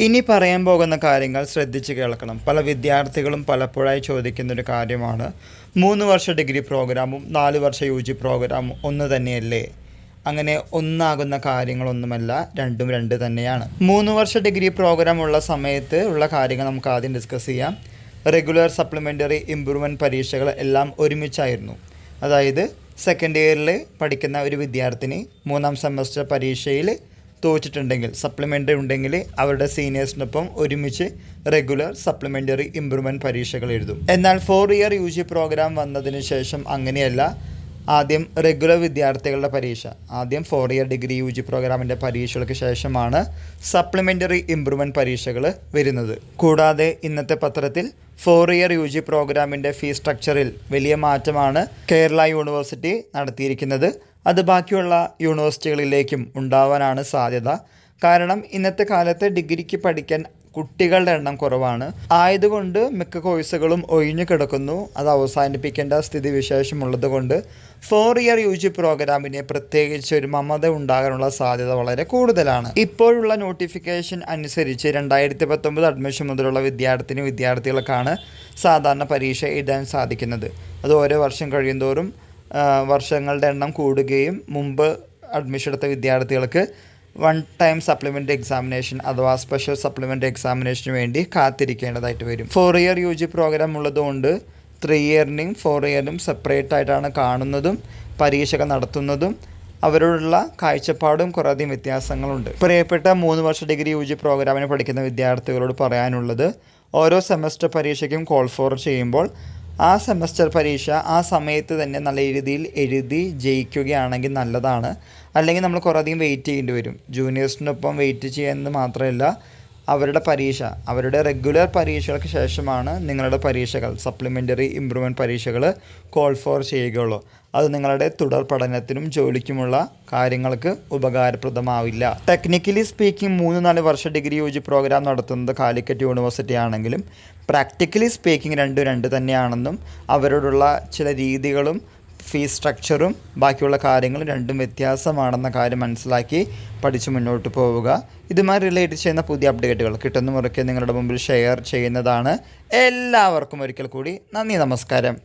ഇനി പറയാൻ പോകുന്ന കാര്യങ്ങൾ ശ്രദ്ധിച്ച് കേൾക്കണം. പല വിദ്യാർത്ഥികളും പലപ്പോഴായി ചോദിക്കുന്നൊരു കാര്യമാണ്, 3 വർഷ ഡിഗ്രി പ്രോഗ്രാമും 4 വർഷ UG പ്രോഗ്രാമും ഒന്ന് തന്നെയല്ലേ? അങ്ങനെ ഒന്നാകുന്ന കാര്യങ്ങളൊന്നുമല്ല, രണ്ടും രണ്ട് തന്നെയാണ്. 3 വർഷ ഡിഗ്രി പ്രോഗ്രാം ഉള്ള സമയത്ത് ഉള്ള കാര്യങ്ങൾ നമുക്ക് ആദ്യം ഡിസ്കസ് ചെയ്യാം. റെഗുലർ സപ്ലിമെൻ്ററി ഇംപ്രൂവ്മെൻറ്റ് പരീക്ഷകൾ എല്ലാം ഒരുമിച്ചായിരുന്നു. അതായത് സെക്കൻഡ് ഇയറിൽ പഠിക്കുന്ന ഒരു വിദ്യാർത്ഥിനി 3ാം സെമസ്റ്റർ പരീക്ഷയിൽ തോറ്റിട്ടുണ്ടെങ്കിൽ, സപ്ലിമെൻ്ററി ഉണ്ടെങ്കിൽ അവരുടെ സീനിയേഴ്സിനൊപ്പം ഒരുമിച്ച് റെഗുലർ സപ്ലിമെൻ്ററി ഇംപ്രൂവ്മെൻറ്റ് പരീക്ഷകൾ എഴുതും. എന്നാൽ 4 ഇയർ UG പ്രോഗ്രാം വന്നതിന് ശേഷം അങ്ങനെയല്ല. ആദ്യം റെഗുലർ വിദ്യാർത്ഥികളുടെ പരീക്ഷ, ആദ്യം 4 ഇയർ ഡിഗ്രി UG പ്രോഗ്രാമിൻ്റെ പരീക്ഷകൾക്ക് ശേഷമാണ് സപ്ലിമെൻ്ററി ഇംപ്രൂവ്മെൻറ്റ് പരീക്ഷകൾ വരുന്നത്. കൂടാതെ ഇന്നത്തെ പത്രത്തിൽ 4 ഇയർ UG പ്രോഗ്രാമിൻ്റെ ഫീസ് സ്ട്രക്ചറിൽ വലിയ മാറ്റമാണ് കേരള യൂണിവേഴ്സിറ്റി നടത്തിയിരിക്കുന്നത്. അത് ബാക്കിയുള്ള യൂണിവേഴ്സിറ്റികളിലേക്കും ഉണ്ടാവാനാണ് സാധ്യത. കാരണം ഇന്നത്തെ കാലത്ത് ഡിഗ്രിക്ക് പഠിക്കാൻ കുട്ടികളുടെ എണ്ണം കുറവാണ്. ആയതുകൊണ്ട് മിക്ക കോഴ്സുകളും ഒഴിഞ്ഞു കിടക്കുന്നു. അത് അവസാനിപ്പിക്കേണ്ട സ്ഥിതിവിശേഷമുള്ളത് കൊണ്ട് 4 ഇയർ UG പ്രോഗ്രാമിനെ പ്രത്യേകിച്ച് ഒരു മമത ഉണ്ടാകാനുള്ള സാധ്യത വളരെ കൂടുതലാണ്. ഇപ്പോഴുള്ള നോട്ടിഫിക്കേഷൻ അനുസരിച്ച് 2019 അഡ്മിഷൻ മുതലുള്ള വിദ്യാർത്ഥികൾക്കാണ് സാധാരണ പരീക്ഷ എഴുതാൻ സാധിക്കുന്നത്. അത് ഓരോ വർഷം കഴിയുന്തോറും വർഷങ്ങളുടെ എണ്ണം കൂടുകയും മുമ്പ് അഡ്മിഷൻ എടുത്ത വിദ്യാർത്ഥികൾക്ക് 1 ടൈം സപ്ലിമെൻ്ററി എക്സാമിനേഷൻ അഥവാ സ്പെഷ്യൽ സപ്ലിമെൻ്ററി എക്സാമിനേഷന് വേണ്ടി കാത്തിരിക്കേണ്ടതായിട്ട് വരും. 4 ഇയർ UG പ്രോഗ്രാം ഉള്ളതുകൊണ്ട് 3 ഇയറിനും 4 ഇയറിനും സെപ്പറേറ്റ് ആയിട്ടാണ് കാണുന്നതും പരീക്ഷകൾ നടത്തുന്നതും. അവരോടുള്ള കാഴ്ചപ്പാടും കുറേയധികം വ്യത്യാസങ്ങളുണ്ട്. പ്രിയപ്പെട്ട 3 വർഷ ഡിഗ്രി UG പ്രോഗ്രാമിന് പഠിക്കുന്ന വിദ്യാർത്ഥികളോട് പറയാനുള്ളത്, ഓരോ സെമസ്റ്റർ പരീക്ഷയ്ക്കും കോൾ ഫോർ ചെയ്യുമ്പോൾ ആ സെമസ്റ്റർ പരീക്ഷ ആ സമയത്ത് തന്നെ നല്ല രീതിയിൽ എഴുതി ജയിക്കുകയാണെങ്കിൽ നല്ലതാണ്. അല്ലെങ്കിൽ നമ്മൾ കുറേയധികം വെയിറ്റ് ചെയ്യേണ്ടി വരും. ജൂനിയേഴ്സിനൊപ്പം വെയിറ്റ് ചെയ്യുന്നത് മാത്രമല്ല, അവരുടെ പരീക്ഷ, അവരുടെ റെഗുലർ പരീക്ഷകൾക്ക് ശേഷമാണ് നിങ്ങളുടെ പരീക്ഷകൾ, സപ്ലിമെൻ്ററി ഇംപ്രൂവ്മെൻറ്റ് പരീക്ഷകൾ കോൾ ഫോർ ചെയ്യുകയുള്ളൂ. അത് നിങ്ങളുടെ തുടർ പഠനത്തിനും ജോലിക്കുമുള്ള കാര്യങ്ങൾക്ക് ഉപകാരപ്രദമാവില്ല. ടെക്നിക്കലി സ്പീക്കിംഗ് 3-4 വർഷ ഡിഗ്രി UG പ്രോഗ്രാം നടത്തുന്നത് കാലിക്കറ്റ് യൂണിവേഴ്സിറ്റി ആണെങ്കിലും പ്രാക്ടിക്കലി സ്പീക്കിംഗ് രണ്ട് തന്നെയാണെന്നും അവരോടുള്ള ചില രീതികളും ഫീസ് സ്ട്രക്ചറും ബാക്കിയുള്ള കാര്യങ്ങളും രണ്ടും വ്യത്യാസമാണെന്ന കാര്യം മനസ്സിലാക്കി പഠിച്ച് മുന്നോട്ട് പോവുക. ഇതുമായി റിലേറ്റ് ചെയ്യുന്ന പുതിയ അപ്ഡേറ്റുകൾ കിട്ടുന്ന മുറയ്ക്ക് നിങ്ങളുടെ മുമ്പിൽ ഷെയർ ചെയ്യുന്നതാണ്. എല്ലാവർക്കും ഒരിക്കൽ കൂടി നന്ദി, നമസ്കാരം.